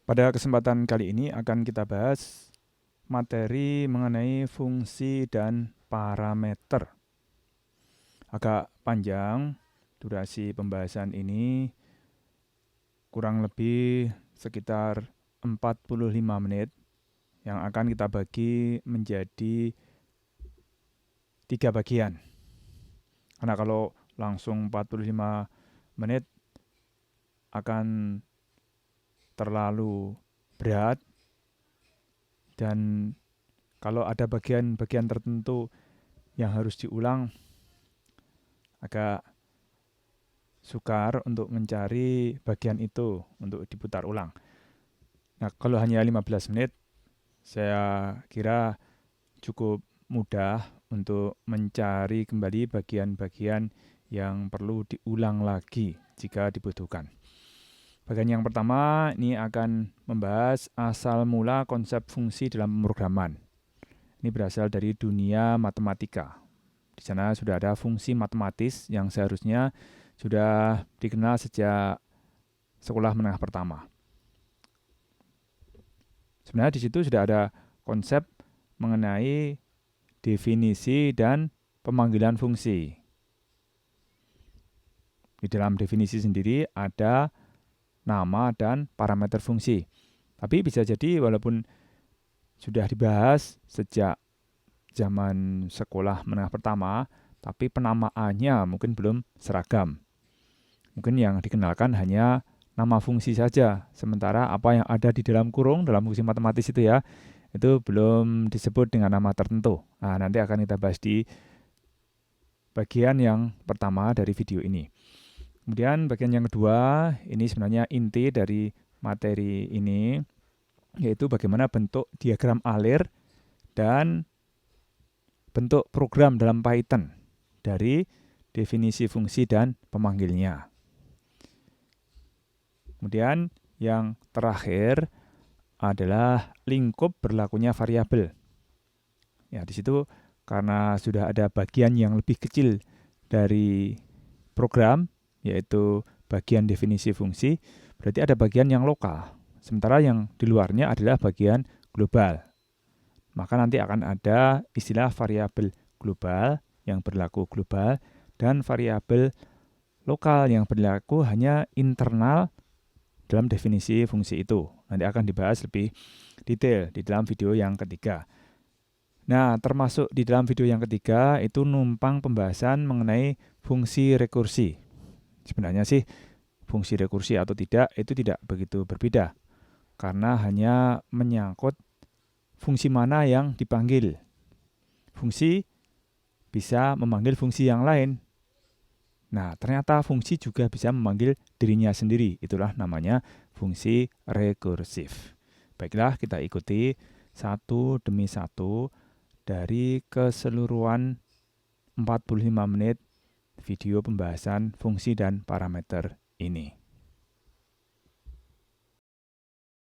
Pada kesempatan kali ini akan kita bahas materi mengenai fungsi dan parameter. Agak panjang durasi pembahasan ini, kurang lebih sekitar 45 menit yang akan kita bagi menjadi 3 bagian. Karena kalau langsung 45 menit akan terlalu berat, dan kalau ada bagian-bagian tertentu yang harus diulang, agak sukar untuk mencari bagian itu untuk diputar ulang. Nah, kalau hanya 15 menit, saya kira cukup mudah untuk mencari kembali bagian-bagian yang perlu diulang lagi jika dibutuhkan. Bagian yang pertama ini akan membahas asal mula konsep fungsi dalam pemrograman. Ini berasal dari dunia matematika. Di sana sudah ada fungsi matematis yang seharusnya sudah dikenal sejak sekolah menengah pertama. Sebenarnya di situ sudah ada konsep mengenai definisi dan pemanggilan fungsi. Di dalam definisi sendiri ada nama dan parameter fungsi. Tapi bisa jadi walaupun sudah dibahas sejak zaman sekolah menengah pertama, tapi penamaannya mungkin belum seragam. Mungkin yang dikenalkan hanya nama fungsi saja, sementara apa yang ada di dalam kurung dalam fungsi matematis itu belum disebut dengan nama tertentu. Nah, nanti akan kita bahas di bagian yang pertama dari video ini. Kemudian bagian yang kedua, ini sebenarnya inti dari materi ini, yaitu bagaimana bentuk diagram alir dan bentuk program dalam Python dari definisi fungsi dan pemanggilnya. Kemudian yang terakhir adalah lingkup berlakunya variabel. Ya, di situ karena sudah ada bagian yang lebih kecil dari program, yaitu bagian definisi fungsi, berarti ada bagian yang lokal. Sementara yang di luarnya adalah bagian global. Maka nanti akan ada istilah variabel global yang berlaku global dan variabel lokal yang berlaku hanya internal dalam definisi fungsi itu. Nanti akan dibahas lebih detail di dalam video yang ketiga. Nah, termasuk di dalam video yang ketiga itu numpang pembahasan mengenai fungsi rekursi. Sebenarnya sih fungsi rekursi atau tidak itu tidak begitu berbeda, karena hanya menyangkut fungsi mana yang dipanggil. Fungsi bisa memanggil fungsi yang lain. Nah, ternyata fungsi juga bisa memanggil dirinya sendiri. Itulah namanya fungsi rekursif. Baiklah, kita ikuti satu demi satu dari keseluruhan 45 menit video pembahasan fungsi dan parameter ini.